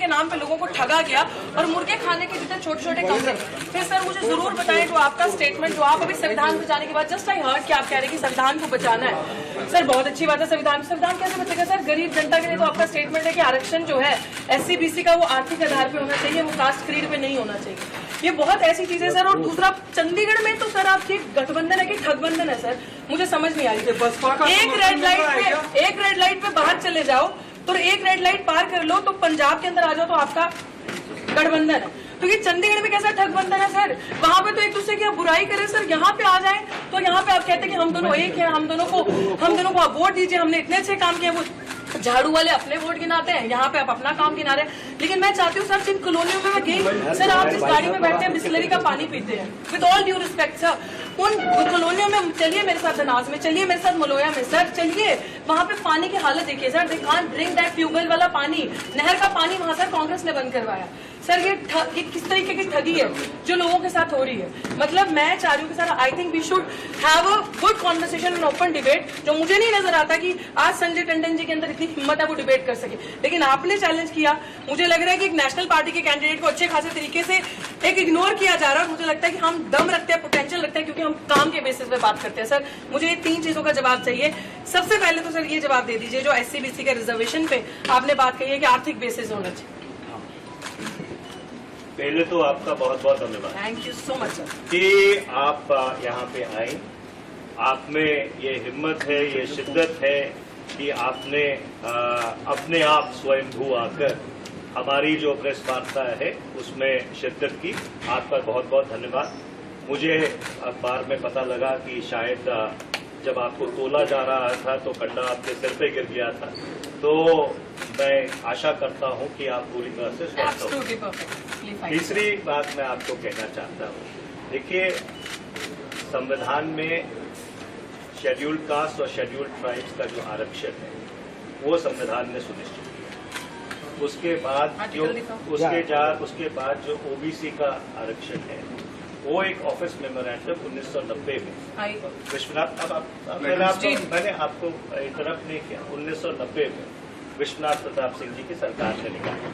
के नाम पे लोगों को ठगा गया और मुर्गे खाने के जितने छोटे छोटे कमरे। फिर सर मुझे जरूर बताएं जो आपका स्टेटमेंट जो आप अभी संविधान बचाने के बाद जस्ट आई हर्ड कि आप कह रहे हैं कि संविधान को बचाना है। सर बहुत अच्छी बात है, संविधान कैसे बचेगा सर? गरीब जनता के लिए तो आपका स्टेटमेंट है कि आरक्षण जो है SC BC का वो आर्थिक आधार पे होना चाहिए, वो कास्ट क्रीड पे नहीं होना चाहिए। ये बहुत ऐसी चीजें सर। और दूसरा चंडीगढ़ में तो सर आपकी गठबंधन है कि ठगबंधन है सर, मुझे समझ नहीं आ रही। एक रेड लाइट पे बाहर चले जाओ तो एक रेड लाइट पार कर लो तो पंजाब के अंदर आ जाओ तो आपका गठबंधन है। तो ये चंडीगढ़ में कैसा ठगबंधन है सर? वहां पे तो एक दूसरे की आप बुराई करें सर, यहाँ पे आ जाए तो यहाँ पे आप कहते हैं कि हम दोनों एक हैं, हम दोनों को आप वोट दीजिए, हमने इतने अच्छे काम किए। वो झाड़ू वाले अपने वोट गिनाते हैं, यहाँ पे आप अपना काम गिना रहे हैं। लेकिन मैं चाहती हूँ सर, जिन कॉलोनियों में मैं गई सर, आप जिस गाड़ी में बैठते हैं बिस्लरी का पानी पीते हैं, with all due respect sir, उन कॉलोनियों में चलिए मेरे साथ धनास में, चलिए मेरे साथ मलोया में सर, चलिए वहां पे पानी की हालत देखिए sir. They can't drink that tubewell वाला पानी, नहर का पानी वहां सर कांग्रेस ने बंद करवाया। सर ये किस तरीके की ठगी है जो लोगों के साथ हो रही है? मतलब मैं चाह रही हूँ कि sir I think we should have a good conversation and open debate. जो मुझे नहीं नजर आता कि आज संजय टंडन जी के अंदर इतनी हिम्मत है वो डिबेट कर सके, लेकिन आपने चैलेंज किया। मुझे लग रहा है कि एक नेशनल पार्टी के कैंडिडेट को अच्छे खासे तरीके से एक इग्नोर किया जा रहा है। मुझे लगता है कि हम दम रखते हैं, पोटेंशियल रखते हैं, क्योंकि हम काम के बेसिस पे बात करते हैं। सर मुझे ये 3 चीजों का जवाब चाहिए। सबसे पहले तो सर ये जवाब दे दीजिए, जो SC BC के रिजर्वेशन पे आपने बात कही है कि आर्थिक बेसिस होना चाहिए। पहले तो आपका बहुत बहुत धन्यवाद, thank you so much sir, कि आप यहाँ पे आए। आप में ये हिम्मत है, ये शिद्दत है कि आपने अपने आप स्वयंभू आकर हमारी जो प्रेस वार्ता है उसमें शिरकत की। आपका बहुत बहुत धन्यवाद। मुझे अखबार में पता लगा कि शायद जब आपको तोला जा रहा था तो कंडा आपके सिर पे गिर गया था, तो मैं आशा करता हूं कि आप पूरी तरह से स्वस्थ हो। तीसरी बात मैं आपको कहना चाहता हूं, देखिए संविधान में शेड्यूल्ड कास्ट और शेड्यूल्ड ट्राइब्स का जो आरक्षण है वो संविधान ने सुनिश्चित किया। उसके बाद जो OBC का आरक्षण है वो एक ऑफिस मेमोरेंडम 1990 में विश्वनाथ, मैंने आपको इंटरप्ट नहीं किया, 1990 में विश्वनाथ प्रताप सिंह जी की सरकार ने निकाला।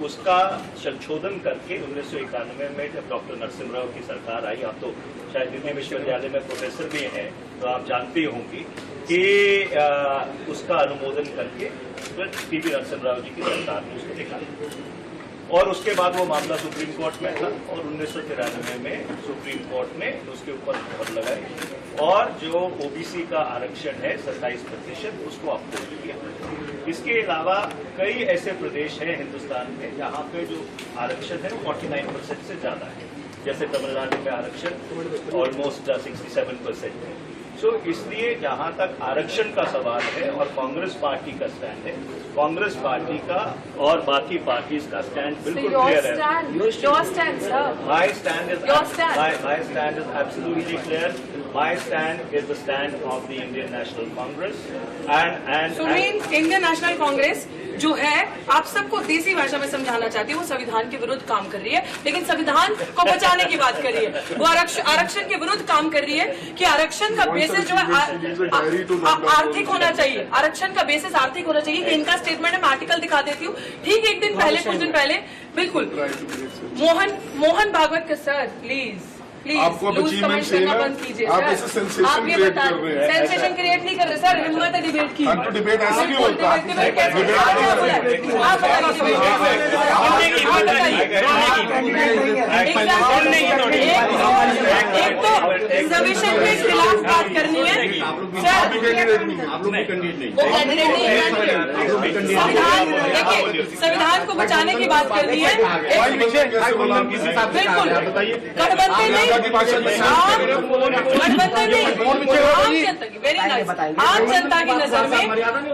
उसका संशोधन करके 1991 में जब डॉक्टर नरसिम्हा की सरकार आई, आप तो शायद दिल्ली विश्वविद्यालय में प्रोफेसर भी हैं तो आप जानती होंगी कि उसका अनुमोदन करके TP नरसिम्हा जी की सरकार ने उसको निकाला। और उसके बाद वो मामला सुप्रीम कोर्ट में था और 1993 में सुप्रीम कोर्ट ने उसके ऊपर मोहर लगाई और जो OBC का आरक्षण है 27% उसको अप्रूव किया। इसके अलावा कई ऐसे प्रदेश हैं हिंदुस्तान में जहां पे जो आरक्षण है वो 49% से ज्यादा है। जैसे तमिलनाडु में आरक्षण ऑलमोस्ट 67% है। सो इसलिए जहां तक आरक्षण का सवाल है और कांग्रेस पार्टी का स्टैंड है, कांग्रेस पार्टी का और बाकी पार्टीज का स्टैंड बिल्कुल क्लियर है। My stand is absolutely clear. My stand is the stand of the Indian National Congress and so Indian National Congress जो है आप सबको देसी भाषा में समझाना चाहती है, वो संविधान के विरुद्ध काम कर रही है, लेकिन संविधान को बचाने की बात कर रही है। वो आरक्षण के विरुद्ध काम कर रही है कि आरक्षण का बेसिस जो है आर्थिक होना चाहिए। आरक्षण का बेसिस आर्थिक होना चाहिए। इनका स्टेटमेंट है, मैं आर्टिकल दिखा देती हूँ। ठीक एक दिन पहले, कुछ दिन पहले, बिल्कुल मोहन भागवत का सर प्लीज आपको अचीवमेंट चाहिए, आप ऐसे सेंसेशन क्रिएट कर रहे हैं। सेंसेशन क्रिएट नहीं कर रहे सर, हिम्मत है डिबेट की। तो डिबेट ऐसे नहीं होता। एक तो रिजर्वेशन के खिलाफ बात करनी है सर, संविधान को बचाने की बात करनी है। बिल्कुल गठबंधन नहीं, वेरी नाइस। आम जनता की नजर में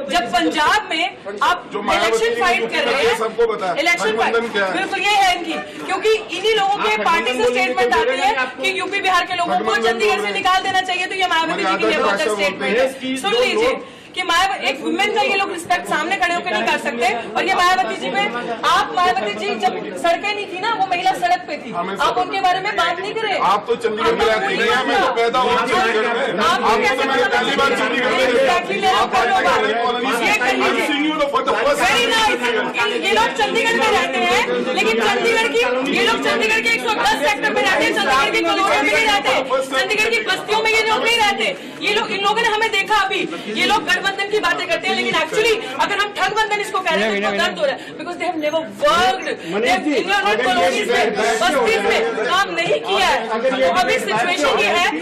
जब पंजाब में आप इलेक्शन फाइट कर रहे हैं, इलेक्शन फाइट बिल्कुल ये है इनकी, क्योंकि इन्हीं लोगों के पार्टी से स्टेटमेंट आती है कि यूपी बिहार के लोगों को चंडीगढ़ से निकाल देना चाहिए, तो ये मायावती जी की ये बहुत स्टेटमेंट है। सुन लीजिए, कि मायावती एक वुमेन का ये लोग रिस्पेक्ट सामने खड़े होकर नहीं कर सकते। और ये मायावती जी पे आप मायावती जी जब सड़कें नहीं थी ना, वो महिला सड़क पे थी, आप उनके बारे में बात नहीं करें। आप तो चंडीगढ़ में रहती नहीं है, मैं तो पैदा हुआ चंडीगढ़ में। आपको तो मैंने पहली बार चंडीगढ़ में ये लोग चंडीगढ़ में रहते हैं, लेकिन चंडीगढ़ की ये लोग चंडीगढ़ के 110 सेक्टर में रहते हैं, चंडीगढ़ की कॉलोनियों में नहीं रहते, चंडीगढ़ की बस्तियों में ये लोग नहीं रहते। ये लोग, इन लोगों ने हमें देखा अभी, ये लोग गठबंधन की बातें करते हैं, लेकिन एक्चुअली अगर हम ठगबंधन इसको कह रहे हैं तो दर्द हो रहा है, because they have never worked colonies में, बस्तीज में काम नहीं किया है। तो अभी सिचुएशन ये है कि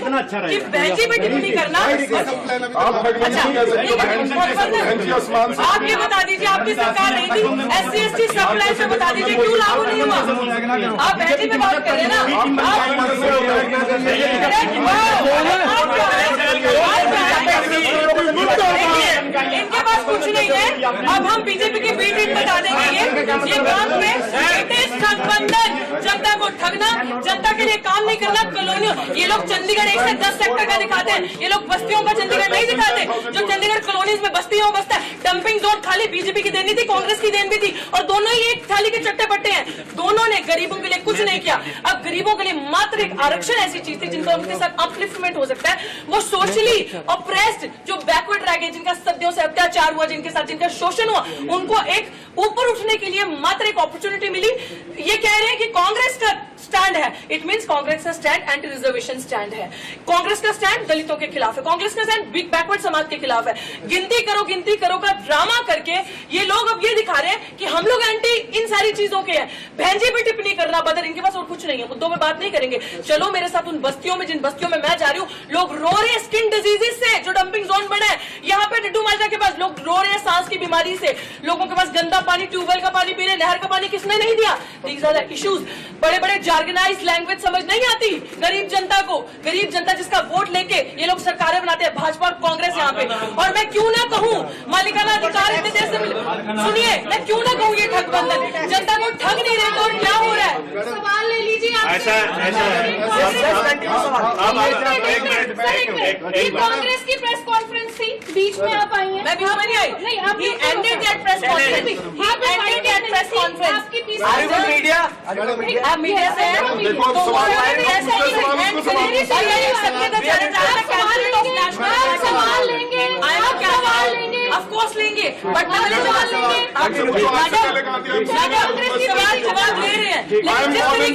बहनजी पे टिप्पणी करना। आप ये बता दीजिए, आपकी सरकार नहीं थी, SC/ST सप्लाई पे बता दीजिए क्यों लागू नहीं हुआ? आप बहनजी पे बात कर रहे हैं ना, इनके पास कुछ नहीं है। अब हम बीजेपी की बी टीम बता देंगे ये काम में ठगबंधन, जनता को ठगना, जनता के लिए काम नहीं करना, कॉलोनियों। ये लोग चंडीगढ़ 1 से 10 सेक्टर का दिखाते हैं, ये लोग बस्तियों का चंडीगढ़ नहीं दिखाते। जो चंडीगढ़ कॉलोनीज में बस्तियों बसता है, डंपिंग जोन खाली बीजेपी की देनी थी, कांग्रेस की देन भी थी, और दोनों ही एक थाली के चट्टे पट्टे हैं। दोनों ने गरीबों के लिए कुछ नहीं किया। अब गरीबों के लिए मात्र एक आरक्षण ऐसी चीज थी जिनका उनके साथ अपलिफ्टमेंट हो सकता है। वो सोशली ऑप्रेस्ड, जो बैकवर्ड रह गए, जिनका सदियों से अत्याचार हुआ, जिनके साथ जिनका शोषण हुआ, उनको एक ऊपर उठने के लिए मात्र एक अपॉर्चुनिटी मिली। ये कह रहे हैं कि कांग्रेस का स्टैंड है, इट मींस कांग्रेस का स्टैंड एंटी रिजर्वेशन स्टैंड है, कांग्रेस का स्टैंड दलितों के खिलाफ है, कांग्रेस का स्टैंड बैकवर्ड समाज के खिलाफ है। गिनती करो का ड्रामा करके ये लोग अब ये दिखा रहे हैं कि हम लोग एंटी इन सारी चीजों के हैं। बहनजी पे टिप्पणी करना बदल, इनके पास और कुछ नहीं है, मुद्दों में बात नहीं करेंगे। चलो मेरे साथ उन बस्तियों में, जिन बस्तियों में मैं जा रही हूँ, लोग रो रहे हैं स्किन डिजीजेस से, जो डंपिंग जोन बना है। यहाँ पे डिड्डू माजरा के पास लोग रो रहे हैं सांस की बीमारी से, लोगों के पास गंदा पानी, ट्यूबवेल का पानी पी रहे, नहर का पानी किसने नहीं दिया। These are the issues. बड़े बड़े जार्गनाइज्ड लैंग्वेज समझ नहीं आती गरीब जनता को, गरीब जनता जिसका वोट लेके ये लोग सरकारें बनाते हैं, भाजपा और कांग्रेस यहाँ पे। और मैं क्यों ना कहूँ मालिकाना अधिकार इतने देर से सुनिए, मैं क्यों ना कहूँ ये ठगबंधन, जनता को ठग नहीं रहे तो और क्या हो रहा है? सवाल ले लीजिए आप। कांग्रेस की प्रेस कॉन्फ्रेंस थी, बीच में आप आई हैं। मैं बीच में नहीं आई। नहीं, आप ended that press conference, ended that press conference. आपकी पीस मीडिया, आप मीडिया से हैं, देखो तो सवाल सवाल लेंगे, सवाल लेंगे, ऑफकोर्स लेंगे, बट पहले जवाब लेंगे। आप जवाब ले रहे हैं, लेकिन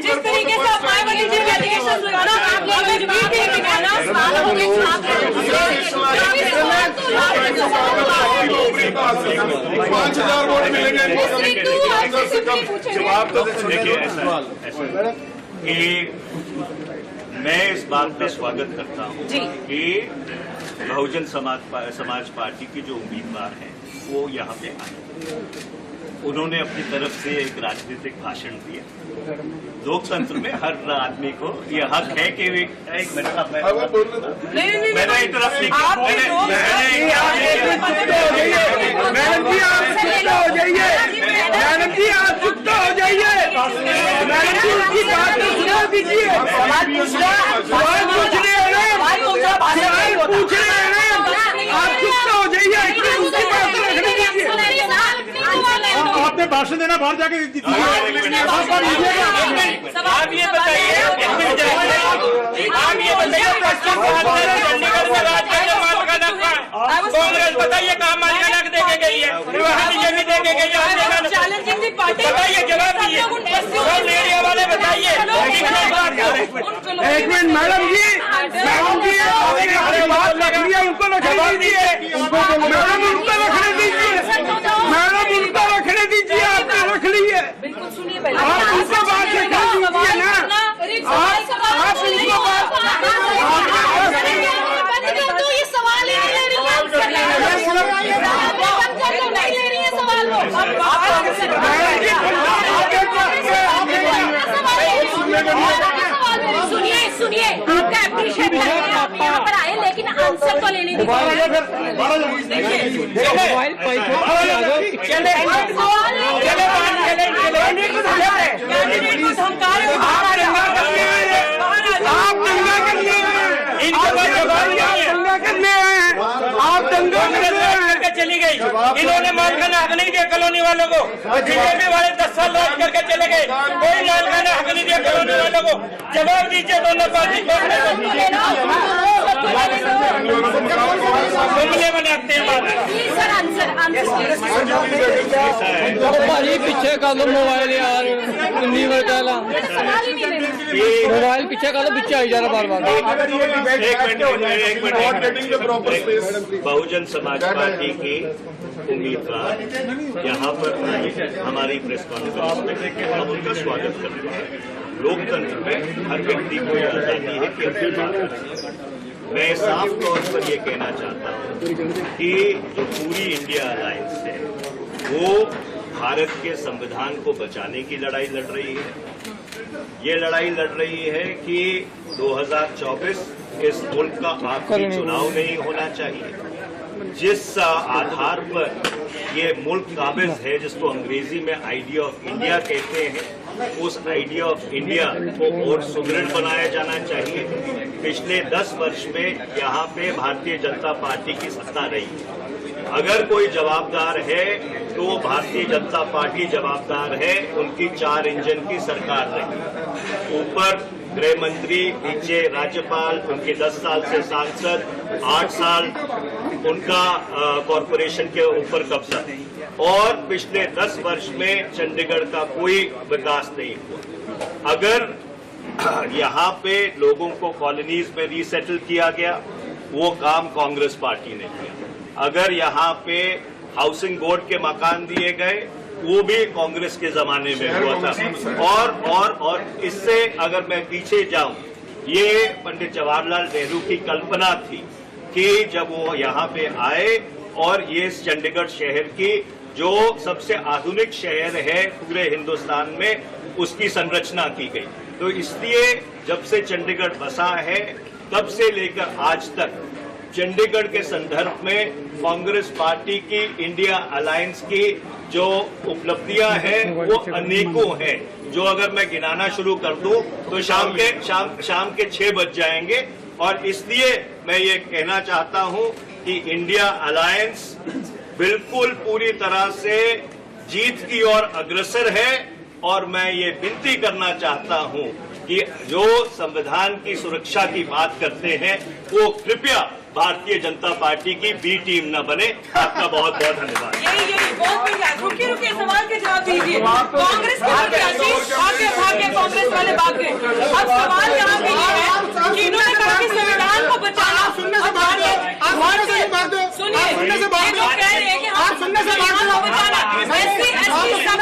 जिस तरीके से आप मायावती जी के एलिगेशन लगाना, हमें भी दिखाना, 5,000 वोट मिलेंगे। जवाब तो देखिए ऐसा कि मैं इस बात पे स्वागत करता हूँ कि बहुजन समाज पार्टी की जो उम्मीदवार हैं वो यहाँ पे आए, उन्होंने अपनी तरफ से एक राजनीतिक भाषण दिया। लोकतंत्र में हर आदमी को ये हक है कि एक मिनट मैंने इंटरप्ट नहीं किया। मैडम जी आप चुप हो जाइए, मैडम जी आप चुप हो जाइए, मैडम जी उसकी बात तो सुना दीजिए। सवाल पूछ रहे हैं ना, सवाल पूछ रहे हैं ना, आप चुप हो जाइए, उसकी बात तो रखने दीजिए। आपने भाषण देना बाहर जाके दीजिए। आप ये बताइए चंडीगढ़ में राज मालिकाना कांग्रेस बताइए कहाँ मालिकाना दे के गई है, बीजेपी दे के गई है, चैलेंजिंग पार्टी बताइए, जवाब दीजिए, मीडिया वाले बताइए। एक मिनट मैडम जी, आपने बात रख लिया, उनको रखने दीजिए, मैडम उनको रखने दीजिए, मैडम उनको रखने दीजिए, आपने रख ली है। बिल्कुल सुनिए पहले, आप उनको बात रखने दीजिए ना, आप उनको बात तो ये सवाल ही नहीं ले रही है, नहीं ले रही है सवाल सुनिए, आपका एप्रिशिएट करेंगे, आप यहाँ पर आए, लेकिन आंसर तो लेने करने हैं, इन्होंने मालखाना हक नहीं दिया कॉलोनी वालों को। बीजेपी वाले 10 साल राज करके चले गए, कोई मालखाना हक नहीं दिया कॉलोनी वालों को। जवाब दीजिए दोनों पार्टी को। जुमले बनाते हैं भाई पीछे कर लो मोबाइल यार, इन्नी बार कहला मोबाइल पीछे कर लो, पीछे आई जा रहा बार बार। एक मिनट। बहुजन समाज पार्टी की उम्मीदवार यहाँ पर हमारी प्रेस कॉन्फ्रेंस में, हम उनका स्वागत करते हैं। लोकतंत्र में हर व्यक्ति को यह आजादी है कि अपनी बात रखे। मैं साफ तौर पर यह कहना चाहता हूं कि जो पूरी इंडिया अलायंस है वो भारत के संविधान को बचाने की लड़ाई लड़ रही है। ये लड़ाई लड़ रही है कि 2024 इस मुल्क का आखिरी चुनाव नहीं होना चाहिए। जिस आधार पर ये मुल्क काबिज है, जिसको अंग्रेजी में आइडिया ऑफ इंडिया कहते हैं, उस आइडिया ऑफ इंडिया को और सुदृढ़ बनाया जाना चाहिए। पिछले 10 वर्ष में यहाँ पे भारतीय जनता पार्टी की सत्ता रही है। अगर कोई जवाबदार है तो भारतीय जनता पार्टी जवाबदार है। उनकी 4 इंजन की सरकार रही, ऊपर गृह मंत्री, नीचे राज्यपाल, उनके 10 साल से सांसद, 8 साल उनका कॉरपोरेशन के ऊपर कब्जा, और पिछले 10 वर्ष में चंडीगढ़ का कोई विकास नहीं हुआ। अगर यहाँ पे लोगों को कॉलोनीज में रीसेटल किया गया, वो काम कांग्रेस पार्टी ने किया। अगर यहाँ पे हाउसिंग बोर्ड के मकान दिए गए, वो भी कांग्रेस के जमाने में हुआ था। और इससे अगर मैं पीछे जाऊं, ये पंडित जवाहरलाल नेहरू की कल्पना थी कि जब वो यहाँ पे आए और ये चंडीगढ़ शहर की जो सबसे आधुनिक शहर है पूरे हिंदुस्तान में, उसकी संरचना की गई। तो इसलिए जब से चंडीगढ़ बसा है तब से लेकर आज तक चंडीगढ़ के संदर्भ में कांग्रेस पार्टी की, इंडिया अलायंस की जो उपलब्धियां हैं वो अनेकों हैं, जो अगर मैं गिनाना शुरू कर दूं तो शाम के 6 बज जाएंगे। और इसलिए मैं ये कहना चाहता हूं कि इंडिया अलायंस बिल्कुल पूरी तरह से जीत की ओर अग्रसर है। और मैं ये विनती करना चाहता हूं कि जो संविधान की सुरक्षा की बात करते हैं वो कृपया भारतीय जनता पार्टी की बी टीम न बने। आपका बहुत बहुत धन्यवाद। यही बहुत बढ़िया। रुकिए सवाल के जवाब दीजिए। कांग्रेस के भाग्य कांग्रेस वाले भाग गए। अब सवाल यहाँ पे ये है कि इन्होंने कहा कि संविधान को बचाना, सुनिए ये जो कह रहे हैं कि हम संविधान को बचाना, SC सब